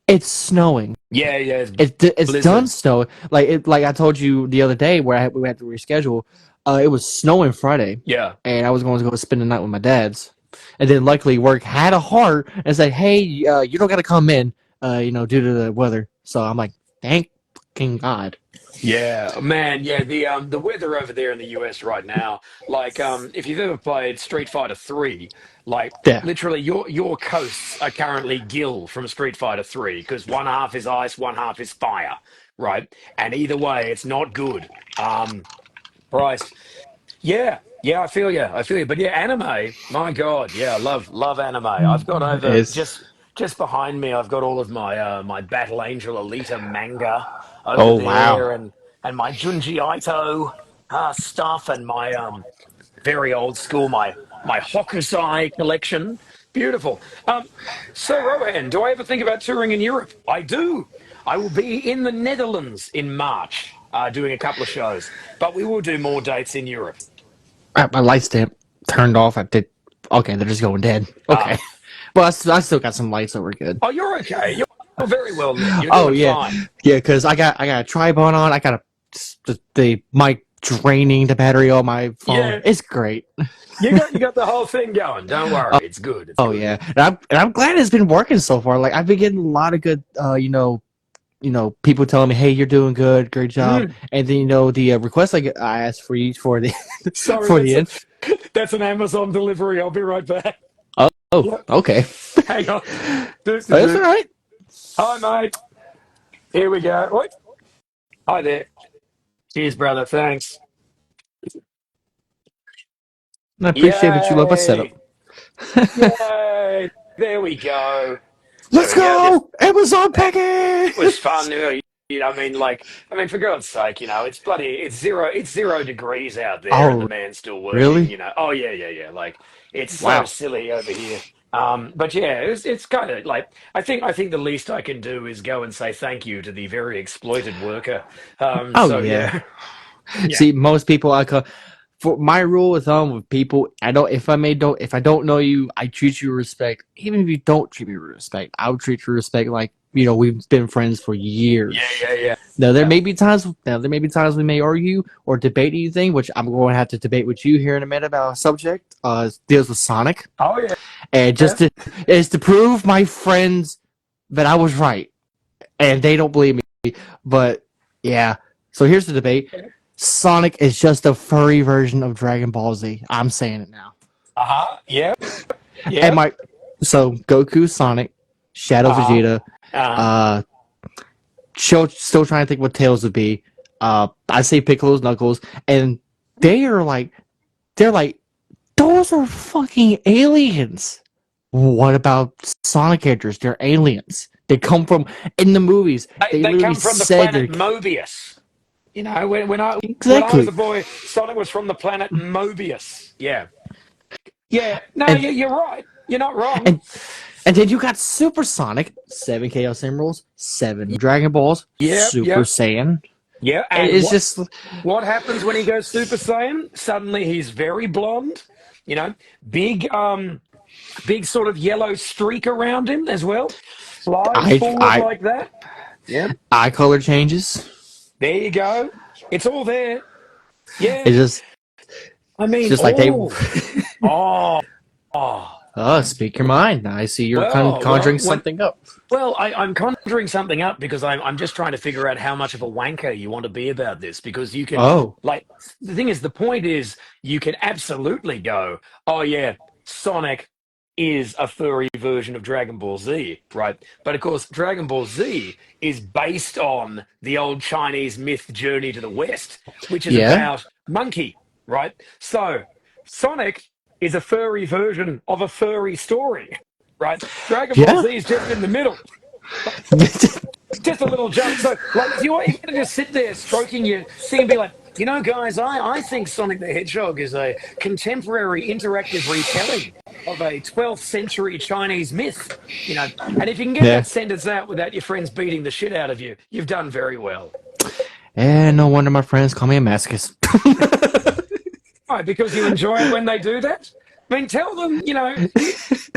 it's snowing. Yeah, yeah. It's It's done blizzard. snowing. Like I told you the other day where we had to reschedule. It was snowing Friday, Yeah. and I was going to go spend the night with my dad's. And then luckily work had a heart and said, "Hey, you don't got to come in, due to the weather." So I'm like, "Thank fucking God." Yeah, man, yeah, the weather over there in the US right now, like if you've ever played Street Fighter 3, like Yeah. literally your coasts are currently Gil from Street Fighter 3 because one half is ice, one half is fire, right? And either way, it's not good. Christ. Yeah, yeah, I feel you. I feel you. But yeah, anime, my God, yeah, love anime. I've got over It's just behind me, I've got all of my Battle Angel Alita manga over oh wow. there and my Junji Ito stuff and my very old school my Hokusai collection. Beautiful. So Rohan, do I ever think about touring in Europe? I do. I will be in the Netherlands in March, doing a couple of shows, but we will do more dates in Europe. My light stamp turned off. I did. Okay, they're just going dead. Ah, Okay, well I still got some lights, so we're good. oh, you're okay. You're very well lit. You're Oh doing yeah, fine. yeah. Because I got a tripod on. I got the mic draining the battery on my phone. Yeah, It's great. you got the whole thing going. Don't Oh, worry, it's good. It's oh good. yeah, and I'm glad it's been working so far. Like I've been getting a lot of good, people telling me, "Hey, you're doing good, great job." Mm, And then the request I asked for you for the sorry, for the end. that's an Amazon delivery. I'll be right back. Oh, Yep, okay, hang on. Do, do, that's all do. right. Hi, mate. Here we go. Oi. Hi there. Cheers, brother. Thanks. I appreciate what you love my setup. Yay! Yay! There we go. There Let's we go. Just go. Amazon package. It was fun. For God's sake, it's 0 degrees out there, and the Oh, man's still working. really? Oh yeah, yeah, yeah. Like it's so Wow. silly over here. But yeah, it's kind of like I think the least I can do is go and say thank you to the very exploited worker. Oh So yeah. yeah, yeah, See, most people I call for my rule of thumb with people, if I don't know you, I treat you with respect. Even if you don't treat me with respect, I would treat you with respect like we've been friends for yeah, years. yeah, yeah. Now there Yeah. may be times we may argue or debate anything, which I'm going to have to debate with you here in a minute about a subject. Deals with Sonic, Oh yeah, and yeah. is to prove my friends that I was right, and they don't believe me. But yeah, so here's the debate. Sonic is just a furry version of Dragon Ball Z. I'm saying it now. Uh-huh. Yeah, And yeah. so Goku, Sonic, Shadow Uh-huh. Vegeta, Uh-huh. uh, still trying to think what Tails would be. I say Piccolo's Knuckles, and they're like those are fucking aliens. What about Sonic characters? They're aliens. They come from in the movies. They They literally come from the said planet they're Mobius. When I was exactly. a boy, Sonic was from the planet Mobius. Yeah. Yeah. No, And you're right. You're not wrong. and and then you got Super Sonic, 7 Chaos Emeralds, 7 Dragon Balls, Yep, Super yep. Saiyan. Yeah. And And it's what just what happens when he goes Super Saiyan? Suddenly he's very blonde, you know, big big sort of yellow streak around him as well. Flies I forward I like that. Yeah. eye color changes. There you go. It's all there. Yeah. It's just I it's mean, just like they oh, oh. speak your mind. I see you're Well, conjuring something up. I'm conjuring something up because I'm just trying to figure out how much of a wanker you want to be about this because you can, Oh, like, the thing is, the point is, you can absolutely go, oh, yeah, Sonic is a furry version of Dragon Ball Z, right? But of course, Dragon Ball Z is based on the old Chinese myth Journey to the West, which is yeah. about monkey, right? So, Sonic is a furry version of a furry story, right? Dragon Ball Yeah. Z is just in the middle, just a little jump. So, like, if you want to just sit there stroking your thing and be like, guys, I think Sonic the Hedgehog is a contemporary interactive retelling of a 12th century Chinese myth, and if you can get Yeah. that sentence out without your friends beating the shit out of you, you've done very well. And no wonder my friends call me a masochist. Right, because you enjoy it when they do that? I mean, tell them,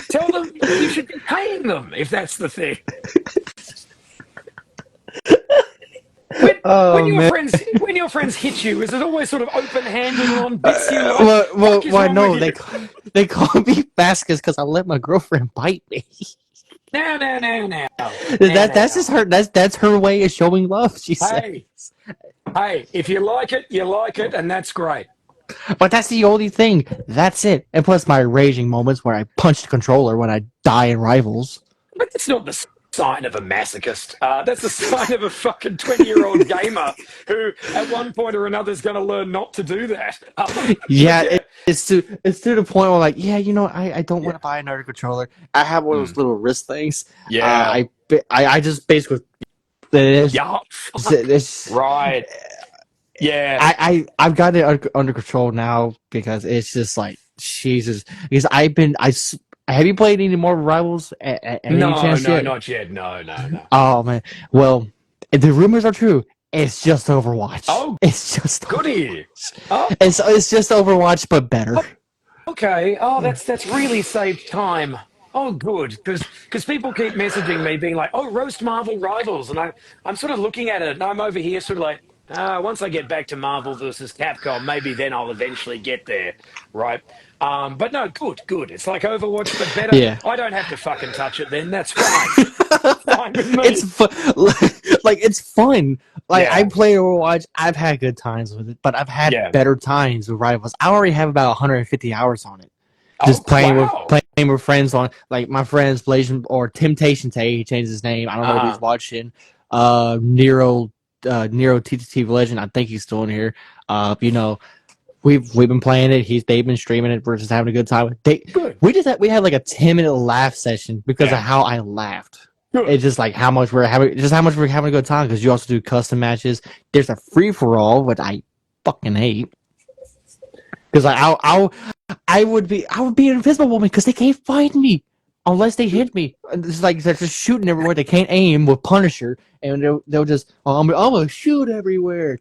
tell them you should be paying them if that's the thing. When Oh your man. friends when your friends hit you, is it always sort of open-handed and on bits you like? Well, Fuck is well, wrong with no, you? they call me masochist because I let my girlfriend bite me. No, no, no, no, no, That's just no. her. That's her way of showing love. She said. Hey, hey, if you like it, and that's great. But that's the only thing. That's it. And plus my raging moments where I punch the controller when I die in Rivals. But that's not the sign of a masochist. That's the sign of a fucking 20-year-old gamer who, at one point or another, is going to learn not to do that. But Yeah, yeah, it's to the point where like, yeah, I don't want yeah, to buy another controller. I have one of those mm, little wrist things. yeah, I just basically it's, yeah. Fuck. it's Right. Yeah. I've got it under control now because it's just like Jesus. Because have you played any more Rivals at any No, chance no, yet? not yet. No, no, no. Oh man, well the rumors are true. It's just Overwatch. Oh, It's just goody. Oh, it's just Overwatch but better. okay. Oh, that's really saved time. Oh, good, because people keep messaging me being like, "Oh, roast Marvel Rivals," and I'm sort of looking at it, and I'm over here sort of like, once I get back to Marvel versus Capcom, maybe then I'll eventually get there, right? But no, good, good. It's like Overwatch, but better. Yeah. I don't have to fucking touch it then. That's fine. Fine with It's me. like it's fun. Like I Yeah, play Overwatch. I've had good times with it, but I've had yeah. better times with Rivals. I already have about 150 hours on it. Oh, Just wow. playing with friends on like my friends Blasian or Temptation Tay. He changed his name. I don't know if he's Uh-huh. watching. Nero TTT Legend. I think he's still in here. We've been playing it. They've been streaming it. We're just having a good time. Good. We had like a 10-minute laugh session because of Yeah. how I laughed. It's just like how much we're having a good time, because you also do custom matches. There's a free for all, which I fucking hate. Because I would be an invisible woman because they can't find me unless they hit me. It's like they're just shooting everywhere. They can't aim with Punisher, and they'll just I'm gonna shoot everywhere.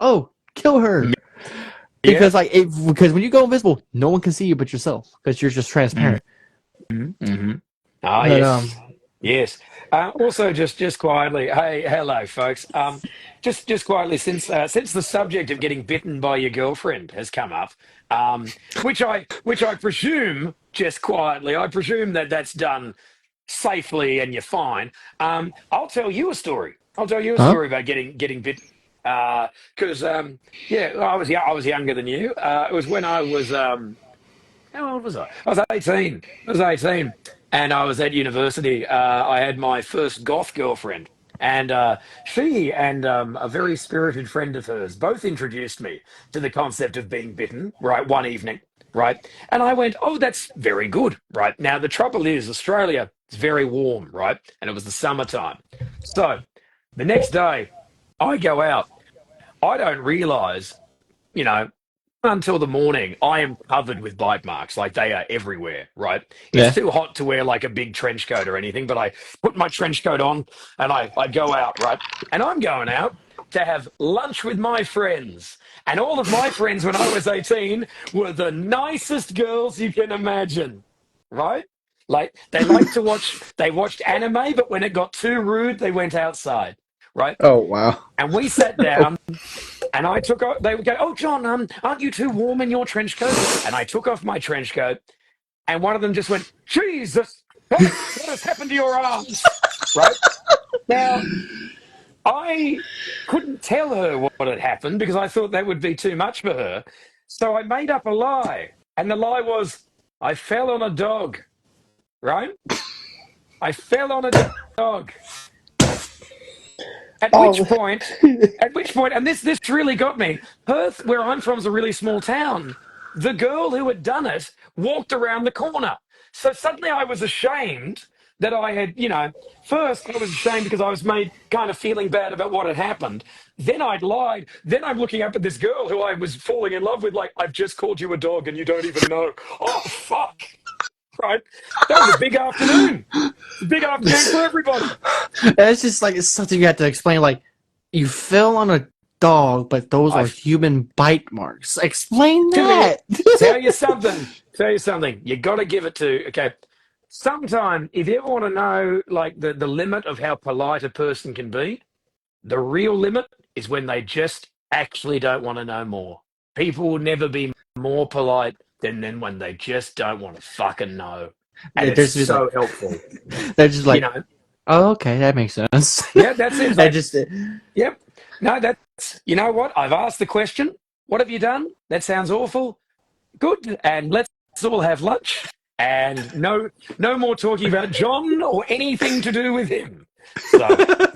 Oh, kill her. Because because when you go invisible, no one can see you but yourself, because you're just transparent. Ah, But yes, yes. Also, just quietly, hey, hello, folks. Just quietly, since the subject of getting bitten by your girlfriend has come up, which I presume, just quietly, I presume that that's done safely and you're fine. I'll tell you a story. I'll tell you a huh? story about getting bitten. Because yeah, I was younger than you. It was when I was how old was I? I was 18. I was 18. And I was at university. I had my first goth girlfriend. And she and a very spirited friend of hers both introduced me to the concept of being bitten, right, one evening, right? And I went, oh, that's very good, right? Now, the trouble is, Australia is very warm, right? And it was the summertime. So the next day, I go out. I don't realize, you know, until the morning, I am covered with bite marks. Like they are everywhere, right? It's Yeah. too hot to wear like a big trench coat or anything, but I put my trench coat on and I go out, right? And I'm going out to have lunch with my friends. And all of my friends when I was 18 were the nicest girls you can imagine, right? Like they watched anime, but when it got too rude, they went outside, right? Oh wow. And we sat down and I took off, they would go, oh, John, aren't you too warm in your trench coat? And I took off my trench coat, and one of them just went, Jesus, what has happened to your arms? Right? Now, I couldn't tell her what had happened because I thought that would be too much for her. So I made up a lie. And the lie was, I fell on a dog, right? I fell on a dog. Oh. At which point, and this really got me. Perth, where I'm from, is a really small town. The girl who had done it walked around the corner. So suddenly I was ashamed that I had, first I was ashamed because I was made kind of feeling bad about what had happened. Then I'd lied. Then I'm looking up at this girl who I was falling in love with, like, I've just called you a dog and you don't even know. Oh, fuck. Right? That was a big afternoon. A big afternoon for everybody. It's just like it's something you have to explain. Like, you fell on a dog, but those are I human bite marks. Explain tell you, that. tell you something. Tell you something. You got to give it to. Okay, sometime if you ever want to know, like the limit of how polite a person can be, the real limit is when they just actually don't want to know more. People will never be more polite than when they just don't want to fucking know, and it's There's just like so helpful. they're just You like, know. oh, okay, that makes sense. Yeah, that seems They like. just Yep. No, that's. You know what? I've asked the question. What have you done? That sounds awful. Good, and let's all have lunch. And no more talking about John or anything to do with him. So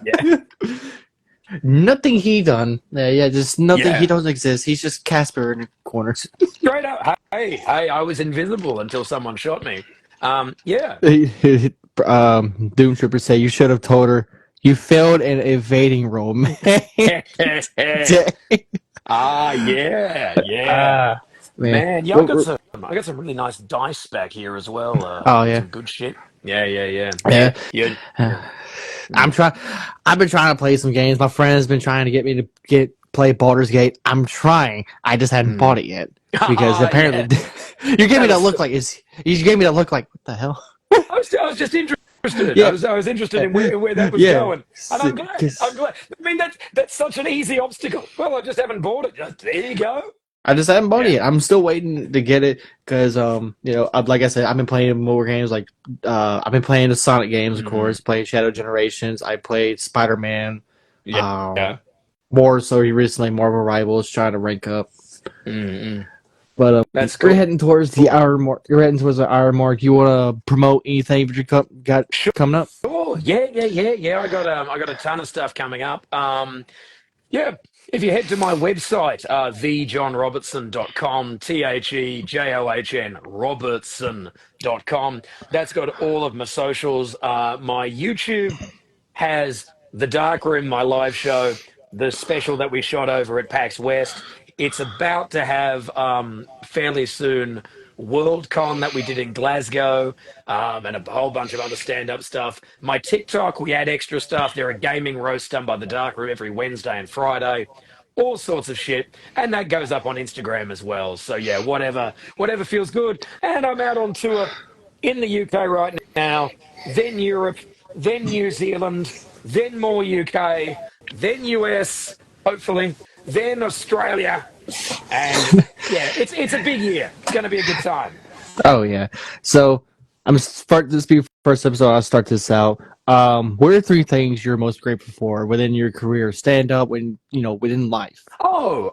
yeah, nothing he done. Yeah, just nothing. He yeah. doesn't exist. He's just Casper in the corner. Straight up. Hey, I was invisible until someone shot me. Yeah. Doom Trooper say you should have told her you failed an evading roll, man. Yeah. Man. Man, yeah, I got some really nice dice back here as well. Oh yeah, Some good shit. Yeah. yeah. Yeah. I'm trying. I've been trying to play some games. My friend's been trying to get me to play Baldur's Gate. I'm trying. I just hadn't bought it yet because apparently Yeah. you gave me that look like is you gave me that look like what the hell? I was just interested. Yeah, I was interested in where that was yeah. going, and I'm glad. I'm glad. I mean, that's such an easy obstacle. Well, I just haven't bought it. There you go. I just haven't bought it Yeah. yet. I'm still waiting to get it because like I said, I've been playing more games. Like I've been playing the Sonic games, of course. Played Shadow Generations. I played Spider-Man. Yeah. More so recently, Marvel Rivals, trying to rank up. Mm-mm. But That's we're cool. heading towards the hour mark. You're heading towards the hour mark. You want to promote anything that you got coming up? Sure. Yeah. I got a ton of stuff coming up. Yeah. If you head to my website, thejohnrobertson.com, TheJohn Robertson.com, that's got all of my socials. My YouTube has The Dark Room, my live show, the special that we shot over at PAX West. It's about to have fairly soon Worldcon that we did in Glasgow, and a whole bunch of other stand-up stuff. My TikTok, we add extra stuff. There are gaming roasts done by The Dark Room every Wednesday and Friday. All sorts of shit, and that goes up on Instagram as well. So yeah, whatever feels good. And I'm out on tour in the UK right now, then Europe, then New Zealand, then more UK, then US, hopefully, then Australia, and yeah, it's a big year. It's going to be a good time. Oh yeah. So I'm start this be first episode. I'll start this out. What are three things you're most grateful for within your career, stand up, when within life? Oh,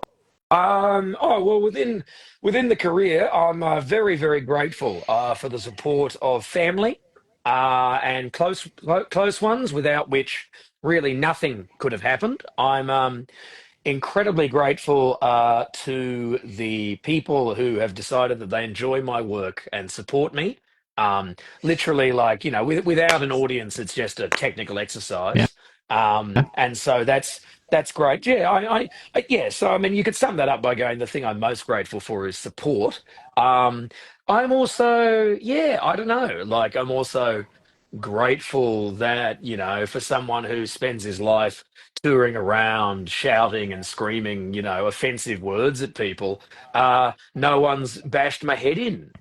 well, within the career, I'm very grateful for the support of family and close ones, without which really nothing could have happened. I'm incredibly grateful to the people who have decided that they enjoy my work and support me. Literally, like, without an audience, it's just a technical Yeah. exercise. And so that's great. Yeah, yeah. So I mean, you could sum that up by going, the thing I'm most grateful for is support. Um, I'm also, yeah, I don't know, like I'm also grateful that, for someone who spends his life touring around shouting and screaming, offensive words at people, no one's bashed my head in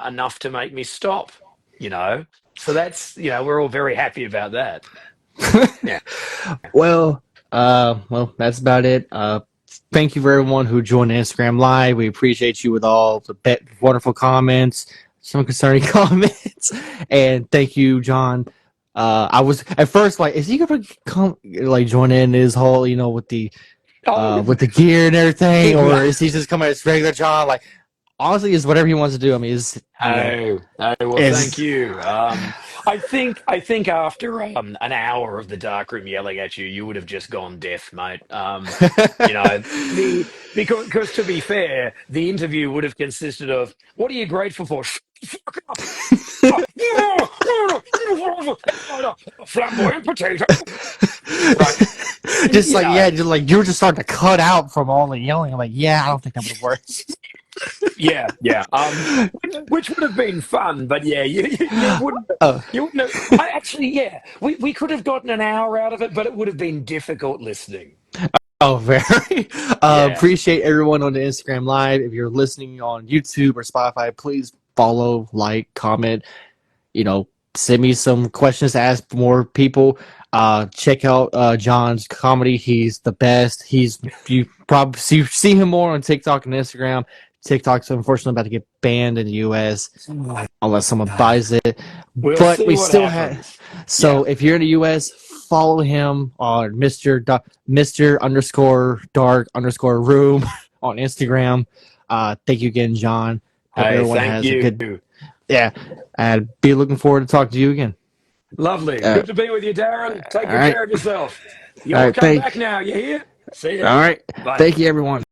enough to make me stop, you know. So that's, we're all very happy about that. Yeah. Well, that's about it. Thank you for everyone who joined Instagram Live. We appreciate you with all the wonderful comments, some concerning comments, and thank you, John. I was at first like, is he gonna come like join in his whole, Oh, with the gear and everything, no. or is he just coming as regular John? Like, honestly, it's whatever he wants to do. I mean, Oh, well, thank is you. I think after an hour of the darkroom yelling at you, you would have just gone deaf, mate. You know, the because to be fair, the interview would have consisted of, "What are you grateful for?" Fuck up. Flamboyant potato. Right. just You like know. yeah, just like you were just starting to cut out from all the yelling. I'm like, yeah, I don't think that would work. Yeah. Which would have been fun, but yeah, you wouldn't. Oh, You wouldn't have. I actually, yeah, we could have gotten an hour out of it, but it would have been difficult listening. oh, very. Yeah. Appreciate everyone on the Instagram Live. If you're listening on YouTube or Spotify, please follow, like, comment. Send me some questions to ask more people. Check out John's comedy. He's the best. You probably see him more on TikTok and Instagram. TikTok's unfortunately about to get banned in the US unless someone buys it. We'll But see we what still have. happens. So Yeah. if you're in the US, follow him on Mr. underscore dark underscore room on Instagram. Thank you again, John. Hope Hey, everyone thank has a you. good, yeah, and be looking forward to talking to you again. Lovely. Uh, Good to be with you, Darren. Take all good right, care of yourself. You all all right, come back now. You hear? See ya. all right. Bye. Thank you, everyone.